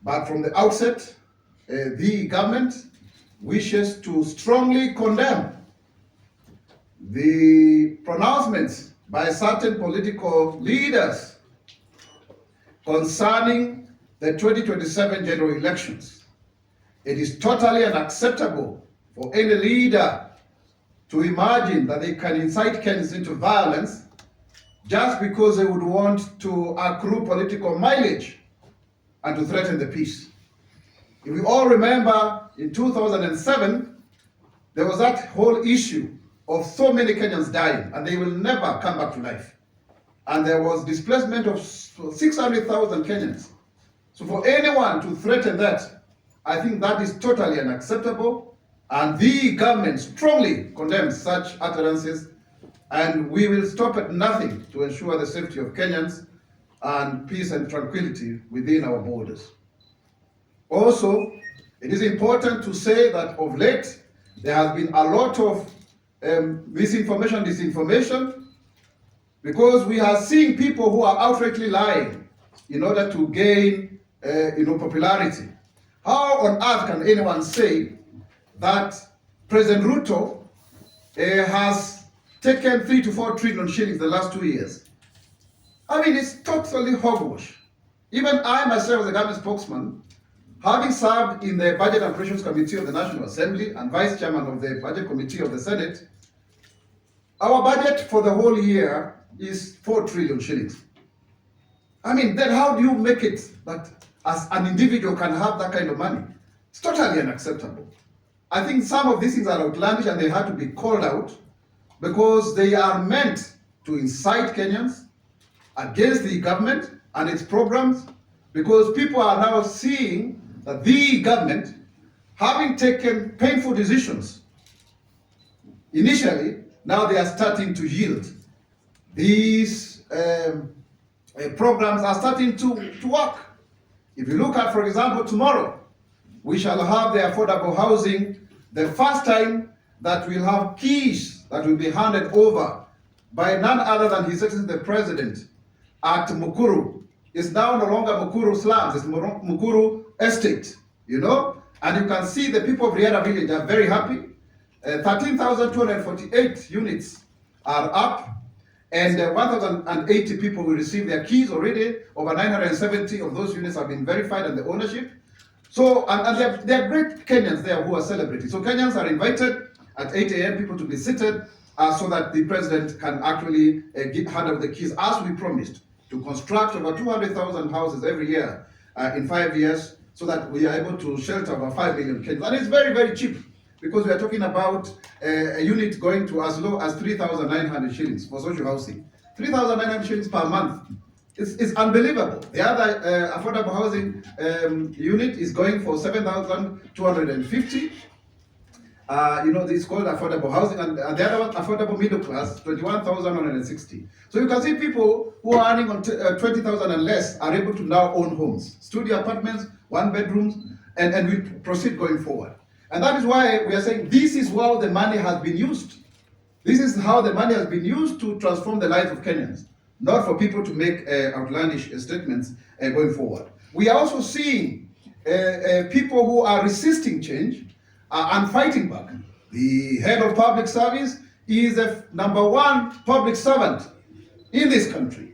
But from the outset, the government wishes to strongly condemn the pronouncements by certain political leaders concerning the 2027 general elections. It is totally unacceptable for any leader to imagine that they can incite Kenyans into violence just because they would want to accrue political mileage and to threaten the peace. If we all remember, in 2007, there was that whole issue of so many Kenyans dying, and they will never come back to life. And there was displacement of 600,000 Kenyans. So for anyone to threaten that, I think that is totally unacceptable, and the government strongly condemns such utterances, and we will stop at nothing to ensure the safety of Kenyans and peace and tranquility within our borders. Also, it is important to say that of late, there has been a lot of misinformation, disinformation, because we are seeing people who are outrightly lying in order to gain popularity. How on earth can anyone say that President Ruto has taken 3 to 4 trillion shillings the last 2 years? I mean, it's totally hogwash. Even I myself, as a government spokesman, having served in the Budget and Appropriations Committee of the National Assembly and Vice Chairman of the Budget Committee of the Senate, our budget for the whole year is 4 trillion shillings. I mean, then how do you make it that as an individual can have that kind of money? It's totally unacceptable. I think some of these things are outlandish and they have to be called out because they are meant to incite Kenyans against the government and its programs, because people are now seeing that the government, having taken painful decisions initially, now they are starting to yield. These programs are starting to work. If you look at, for example, tomorrow, we shall have the affordable housing, the first time that we'll have keys that will be handed over by none other than His Excellency the President at Mukuru. It's now no longer Mukuru slums, it's Mukuru estate, and you can see the people of Riera village are very happy. 13,248 units are up, and 1,080 people will receive their keys already. Over 970 of those units have been verified and the ownership. So, and there are great Kenyans there who are celebrating. So Kenyans are invited at 8 a.m. people to be seated so that the president can actually hand over the keys, as we promised, to construct over 200,000 houses every year in 5 years, so that we are able to shelter over 5 million Kenyans. And it's very, very cheap, because we are talking about a unit going to as low as 3,900 shillings for social housing. 3,900 shillings per month. It's unbelievable. The other affordable housing unit is going for 7,250. It's called affordable housing, and the other one, affordable middle class, 21,160. So you can see people who are earning on 20,000 and less are able to now own homes, studio apartments, 1 bedrooms, and we proceed going forward. And that is why we are saying this is how the money has been used. This is how the money has been used to transform the lives of Kenyans, not for people to make outlandish statements going forward. We are also seeing people who are resisting change and fighting back. The head of public service is the #1 public servant in this country,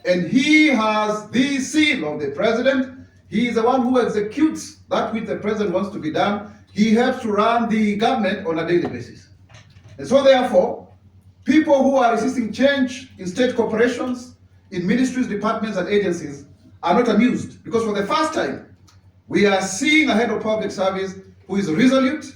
and he has the seal of the president. He is the one who executes that which the president wants to be done. He helps to run the government on a daily basis. And so therefore, people who are resisting change in state corporations, in ministries, departments, and agencies are not amused, because for the first time, we are seeing a head of public service who is resolute,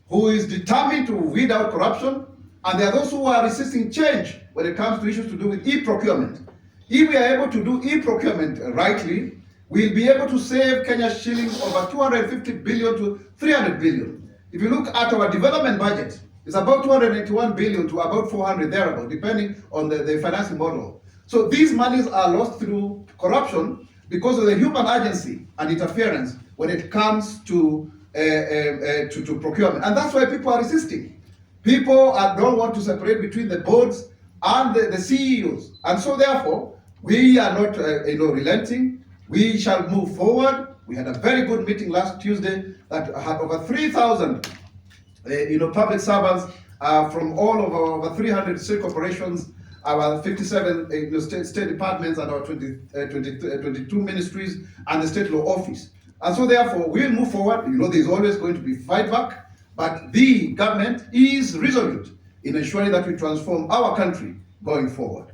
who is determined to weed out corruption, and there are those who are resisting change when it comes to issues to do with e-procurement. If we are able to do e-procurement rightly, we'll be able to save Kenya shillings over 250 billion to 300 billion. If you look at our development budget, it's about 281 billion to about 400 thereabout, depending on the financing model. So these monies are lost through corruption because of the human agency and interference when it comes to procurement. And that's why people are resisting. People don't want to separate between the boards and the CEOs. And so therefore, we are not relenting. We shall move forward. We had a very good meeting last Tuesday that had over 3,000 public servants from all of our over 300 state corporations, our 57 state departments, and our 22 ministries, and the state law office. And so therefore, we'll move forward. There's always going to be fight back, but the government is resolute in ensuring that we transform our country going forward.